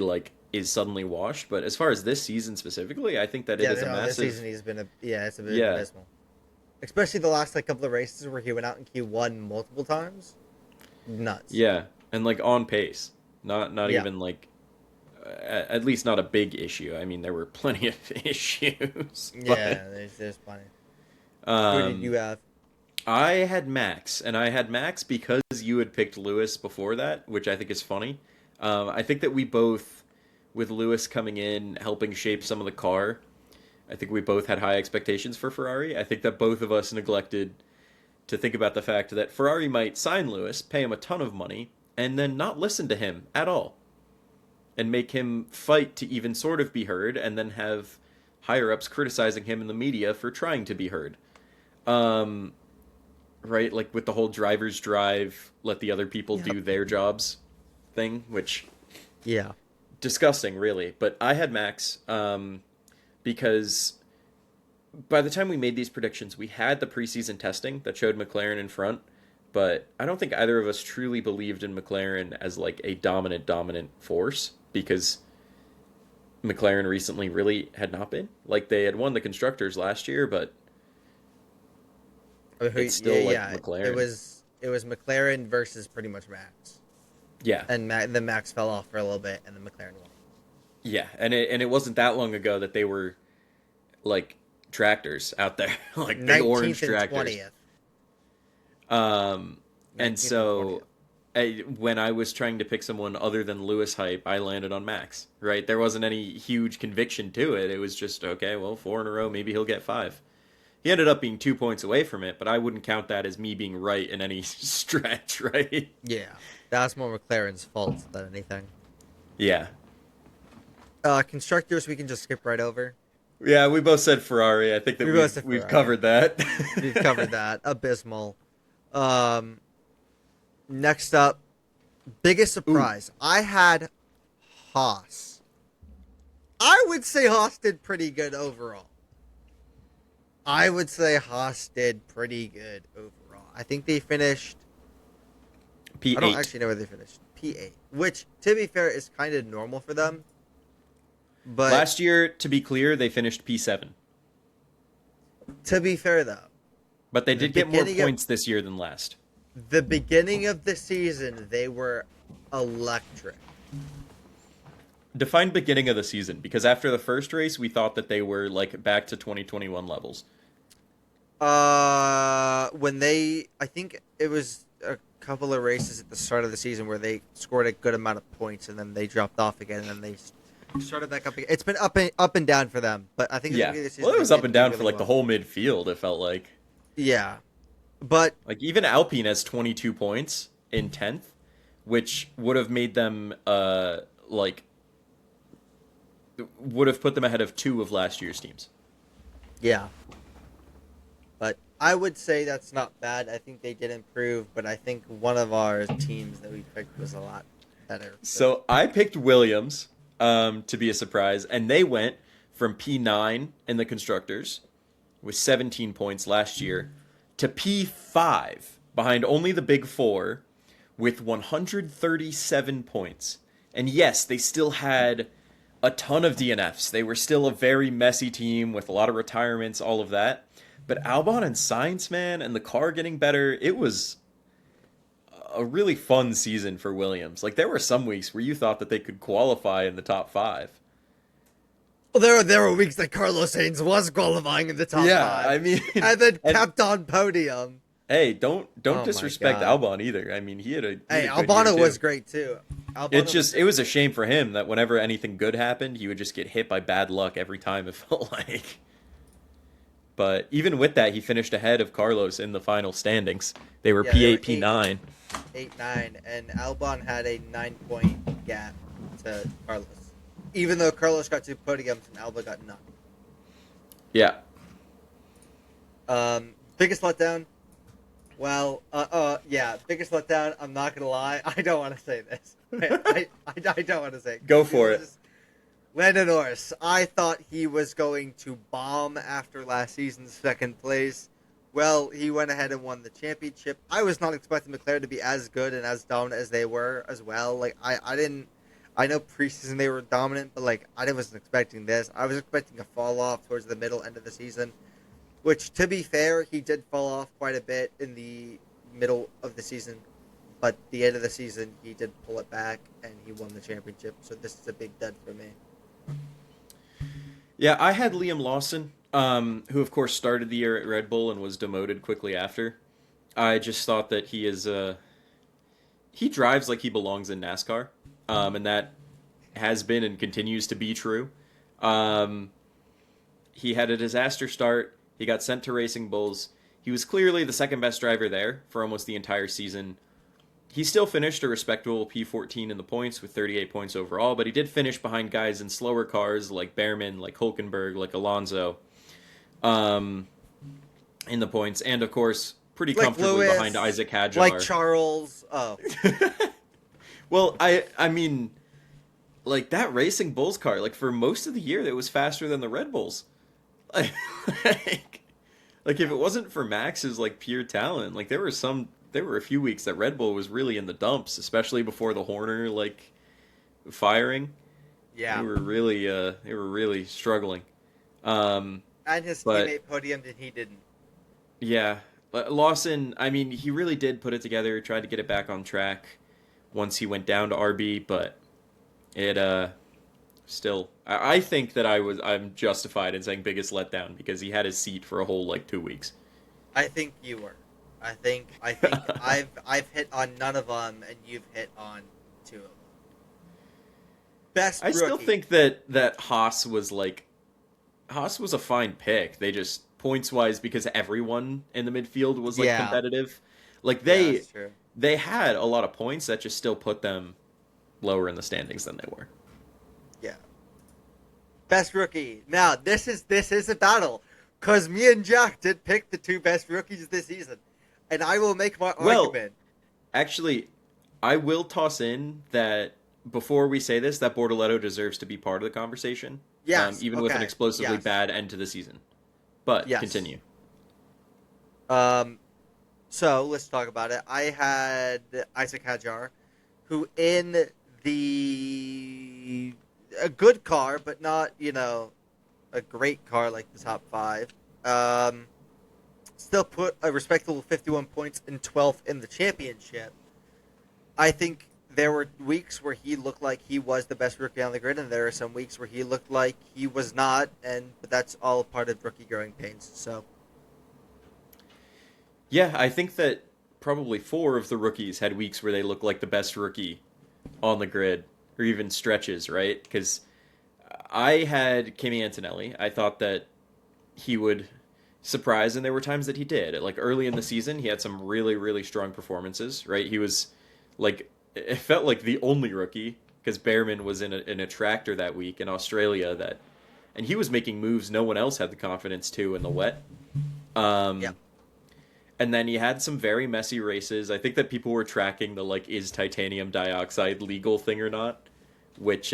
is suddenly washed. But as far as this season specifically, I think that it is a massive. This season he's been it's a bit abysmal. Especially the last couple of races where he went out in Q1 multiple times. Nuts. Yeah, and on pace, not even at least not a big issue. I mean, there were plenty of issues. Yeah, there's plenty. Who did you have? I had Max, and I had Max because you had picked Lewis before that, which I think is funny. I think that we both, with Lewis coming in, helping shape some of the car, I think we both had high expectations for Ferrari. I think that both of us neglected to think about the fact that Ferrari might sign Lewis, pay him a ton of money, and then not listen to him at all. And make him fight to even sort of be heard, and then have higher-ups criticizing him in the media for trying to be heard. Right, with the whole driver's drive, let the other people do their jobs thing, which disgusting, really. But I had Max because by the time we made these predictions, we had the preseason testing that showed McLaren in front, but I don't think either of us truly believed in McLaren as a dominant force, because McLaren recently really had not been. They had won the Constructors last year, but it's still McLaren. It was McLaren versus pretty much Max. Yeah, and then Max fell off for a little bit, and then McLaren won. Yeah, and it wasn't that long ago that they were tractors out there, big orange tractors. 20th. And so when I was trying to pick someone other than Lewis hype, I landed on Max. Right, there wasn't any huge conviction to it. It was just 4 in a row, maybe he'll get 5. He ended up being 2 points away from it, but I wouldn't count that as me being right in any stretch, right? Yeah, that's more McLaren's fault than anything. Yeah. Constructors, we can just skip right over. Yeah, we both said Ferrari. I think that We both said we've Ferrari. covered that. We've covered that. Abysmal. Next up, biggest surprise. I had Haas. I would say Haas did pretty good overall. I think they finished... P8. I don't actually know where they finished. P8. Which, to be fair, is kind of normal for them. But Last year, to be clear, they finished P7. to be fair, though, But they did get more beginning of- points this year than last. the beginning of the season, they were electric. Define beginning of the season, because after the first race, we thought that they were like back to 2021 levels. I think it was a couple of races at the start of the season where they scored a good amount of points and then they dropped off again and then they started back up again. It's been up and down for them, but I think Yeah. the season Well, it was they up and did down really for like the well. whole midfield, it felt like. Yeah, but Like even Alpine has 22 points in 10th, which would have made them would have put them ahead of 2 of last year's teams. yeah. But I would say that's not bad. I think they did improve, but I think one of our teams that we picked was a lot better. So I picked Williams to be a surprise, and they went from P9 in the constructors with 17 points last year to P5 behind only the big 4 with 137 points. And yes, they still had a ton of DNFs. They were still a very messy team with a lot of retirements, all of that. But Albon and Sainz, man, and the car getting better, it was a really fun season for Williams. Like, there were some weeks where you thought that they could qualify in the top 5. Well, there were weeks that Carlos Sainz was qualifying in the top 5. I mean... And then kept on podium. Hey, don't Oh my disrespect God. Albon either. I mean, he had a good Albano year, was too. great too. It was a shame for him that whenever anything good happened, he would just get hit by bad luck every time, it felt like. But even with that, he finished ahead of Carlos in the final standings. They were Yeah, they were P8, P9. 8-9, and Albon had a 9-point gap to Carlos. Even though Carlos got 2 podiums and Albon got none. Yeah. Biggest letdown? Well, biggest letdown. I'm not gonna lie. I don't want to say this. I don't want to say it. Go for it. Lando Norris. I thought he was going to bomb after last season's second place. Well, he went ahead and won the championship. I was not expecting McLaren to be as good and as dominant as they were as well. Like I know preseason they were dominant, but like I wasn't expecting this. I was expecting a fall off towards the middle end of the season. Which, to be fair, he did fall off quite a bit in the middle of the season. But the end of the season, he did pull it back, and he won the championship. So this is a big dud for me. Yeah, I had Liam Lawson, who, of course, started the year at Red Bull and was demoted quickly after. I just thought that he is... he drives like he belongs in NASCAR, and that has been and continues to be true. He had a disaster start. He got sent to Racing Bulls. He was clearly the second best driver there for almost the entire season. He still finished a respectable P14 in the points with 38 points overall, but he did finish behind guys in slower cars like Bearman, like Hulkenberg, like Alonso in the points. And, of course, pretty Like comfortably Lewis, behind Isaac Hadjar. Like Charles. Oh. Well, I mean, like that Racing Bulls car, like for most of the year, it was faster than the Red Bulls. Like if it wasn't for Max's like pure talent, like there were a few weeks that Red Bull was really in the dumps, especially before the Horner like firing. Yeah. They were really struggling. And his teammate podiumed and he didn't. Yeah. Lawson, I mean, he really did put it together, tried to get it back on track once he went down to RB, but it still, I think that I'm justified in saying biggest letdown because he had his seat for a whole like 2 weeks. I think you were. I think I've hit on none of them, and you've hit on 2 of them. Best I rookie. still think that Haas was a fine pick. They just points wise because everyone in the midfield was like competitive. Like that's true. they had a lot of points that just still put them lower in the standings than they were. Yeah. best rookie. Now, this is a battle, because me and Jack did pick the 2 best rookies this season, and I will make my argument. Actually, I will toss in that before we say this, that Bortoleto deserves to be part of the conversation. Yes, even with an explosively bad end to the season. But continue. So let's talk about it. I had Isaac Hadjar, who in a good car, but not, a great car like the top 5. Still put a respectable 51 points and 12th in the championship. I think there were weeks where he looked like he was the best rookie on the grid, and there are some weeks where he looked like he was not, but that's all part of rookie growing pains. So, yeah, I think that probably 4 of the rookies had weeks where they looked like the best rookie on the grid, or even stretches, right? Because I had Kimi Antonelli. I thought that he would surprise, and there were times that he did. Like early in the season, he had some really, really strong performances, right? He was like, it felt like the only rookie, because Bearman was in a tractor that week in Australia, and he was making moves no one else had the confidence to in the wet. And then he had some very messy races. I think that people were tracking the, is titanium dioxide legal thing or not, which,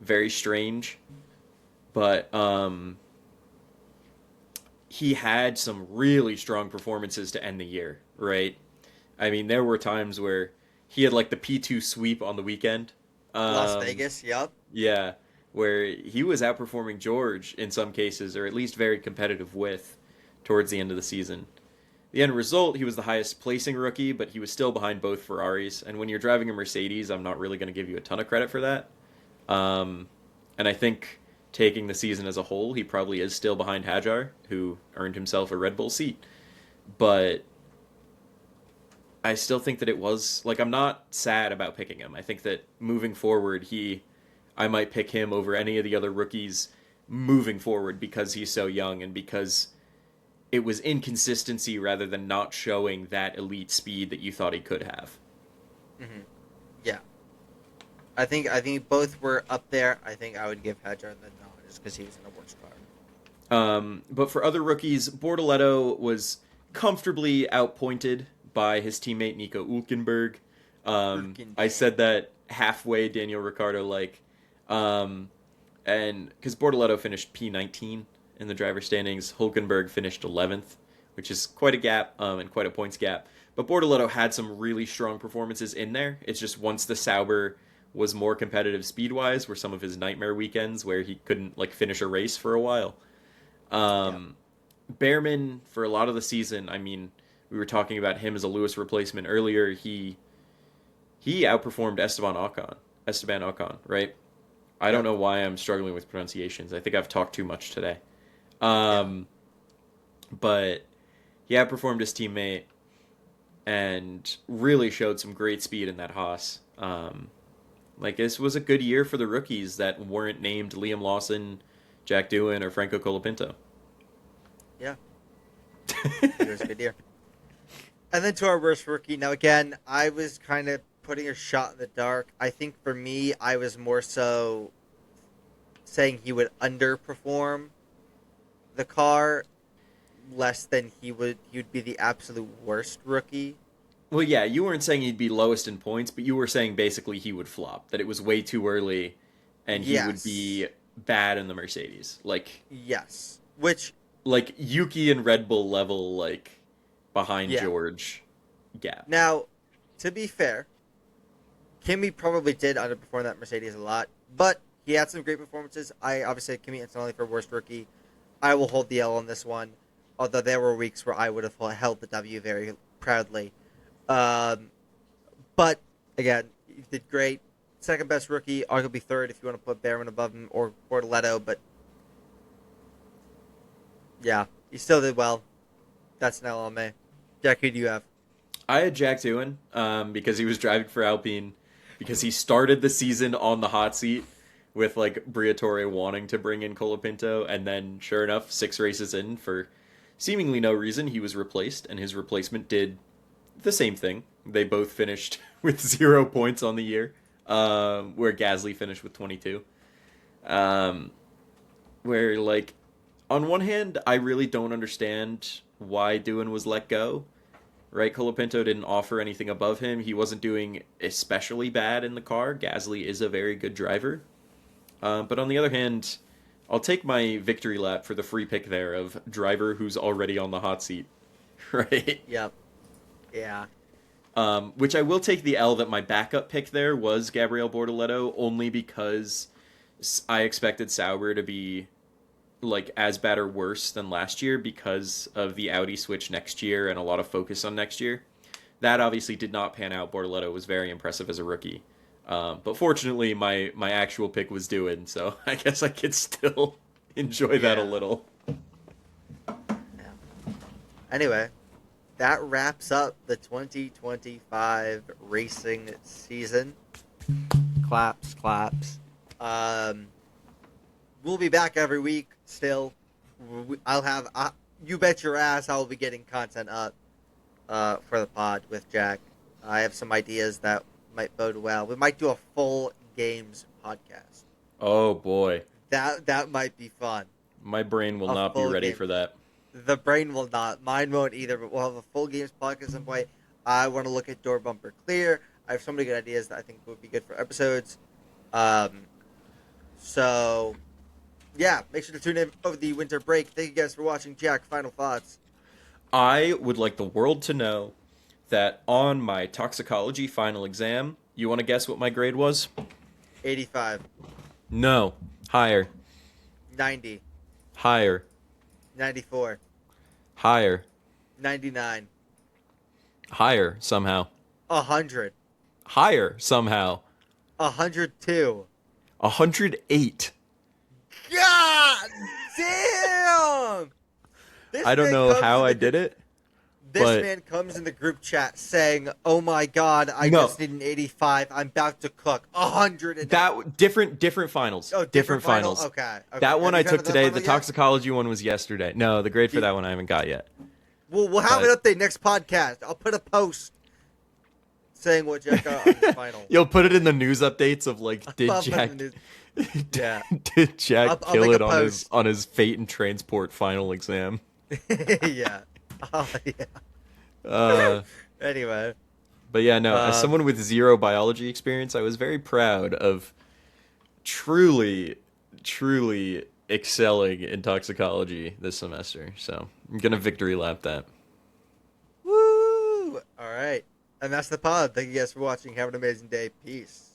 very strange. But, he had some really strong performances to end the year, right? I mean, there were times where he had, the P2 sweep on the weekend. Las Vegas, yep. Yeah, where he was outperforming George in some cases, or at least very competitive with, towards the end of the season. The end result, he was the highest placing rookie, but he was still behind both Ferraris. And when you're driving a Mercedes, I'm not really going to give you a ton of credit for that. And I think taking the season as a whole, he probably is still behind Hadjar, who earned himself a Red Bull seat. But I still think that it was, I'm not sad about picking him. I think that moving forward, I might pick him over any of the other rookies moving forward because he's so young and because it was inconsistency rather than not showing that elite speed that you thought he could have. Mm-hmm. Yeah. I think both were up there. I think I would give Hadjar the nod just because he was in a worse car. But for other rookies, Bortoleto was comfortably outpointed by his teammate Nico Hülkenberg. I said that halfway Daniel Ricciardo and because Bortoleto finished P19 in the driver standings, Hülkenberg finished 11th, which is quite a gap and quite a points gap. But Bortoleto had some really strong performances in there. It's just once the Sauber was more competitive speed-wise were some of his nightmare weekends where he couldn't finish a race for a while. Bearman, for a lot of the season, I mean, we were talking about him as a Lewis replacement earlier. He outperformed Esteban Ocon, right? I don't know why I'm struggling with pronunciations. I think I've talked too much today. But he outperformed his teammate and really showed some great speed in that Haas. This was a good year for the rookies that weren't named Liam Lawson, Jack Doohan, or Franco Colapinto. Yeah. It was a good year. And then to our worst rookie. Now, again, I was kind of putting a shot in the dark. I think for me, I was more so saying he would underperform the car less than he would be the absolute worst rookie. Well, yeah, you weren't saying he'd be lowest in points, but you were saying basically he would flop, that it was way too early and he would be bad in the Mercedes. Yes. Which... Yuki and Red Bull level, behind George gap. Now, to be fair, Kimi probably did underperform that Mercedes a lot, but he had some great performances. I obviously had Kimi instantly for worst rookie. I will hold the L on this one, although there were weeks where I would have held the W very proudly. But, again, he did great. Second best rookie, arguably third if you want to put Bearman above him, or Bortoleto, but yeah, he still did well. That's an L on me. Jack, who do you have? I had Jack Doohan because he was driving for Alpine, because he started the season on the hot seat with Briatore wanting to bring in Colapinto, and then sure enough, 6 races in, for seemingly no reason, he was replaced, and his replacement did the same thing. They both finished with 0 points on the year, where Gasly finished with 22. Where, like, on one hand, I really don't understand why Doohan was let go. Right, Colapinto didn't offer anything above him. He wasn't doing especially bad in the car. Gasly is a very good driver. But on the other hand, I'll take my victory lap for the free pick there of driver who's already on the hot seat. Right? Yep. Yeah. Which I will take the L that my backup pick there was Gabriel Bortoleto, only because I expected Sauber to be like as bad or worse than last year because of the Audi switch next year and a lot of focus on next year. That obviously did not pan out. Bortoleto was very impressive as a rookie. But fortunately, my actual pick was Doohan, so I guess I could still enjoy that a little. Yeah. Anyway, that wraps up the 2025 racing season. Claps, claps. We'll be back every week still. I'll have, you bet your ass I will be getting content up for the pod with Jack. I have some ideas that might bode well. We might do a full games podcast. Oh boy. That might be fun. My brain will not be ready for that. The brain will not. Mine won't either, but we'll have a full games podcast at some point. I want to look at door bumper clear. I have so many good ideas that I think would be good for episodes. So, yeah, make sure to tune in over the winter break. Thank you guys for watching. Jack, final thoughts. I would like the world to know that on my toxicology final exam, you want to guess what my grade was? 85. No. Higher. 90. Higher. 94. Higher. 99. Higher, somehow. 100. Higher, somehow. 102. 108. God damn! I don't know how I did it. This man comes in the group chat saying, "Oh my god, I just need an 85. I'm about to cook 100." That different finals. Oh, different finals. Okay. That one I took today. The toxicology one was yesterday. No, the grade for that one I haven't got yet. We'll have an update next podcast. I'll put a post saying what Jack got on the final. You'll put it in the news updates of like, did Jack kill it on his fate and transport final exam? Yeah. Oh, yeah. Anyway. But yeah, no, as someone with zero biology experience, I was very proud of truly excelling in toxicology this semester. So I'm going to victory lap that. Woo! All right. And that's the pod. Thank you guys for watching. Have an amazing day. Peace.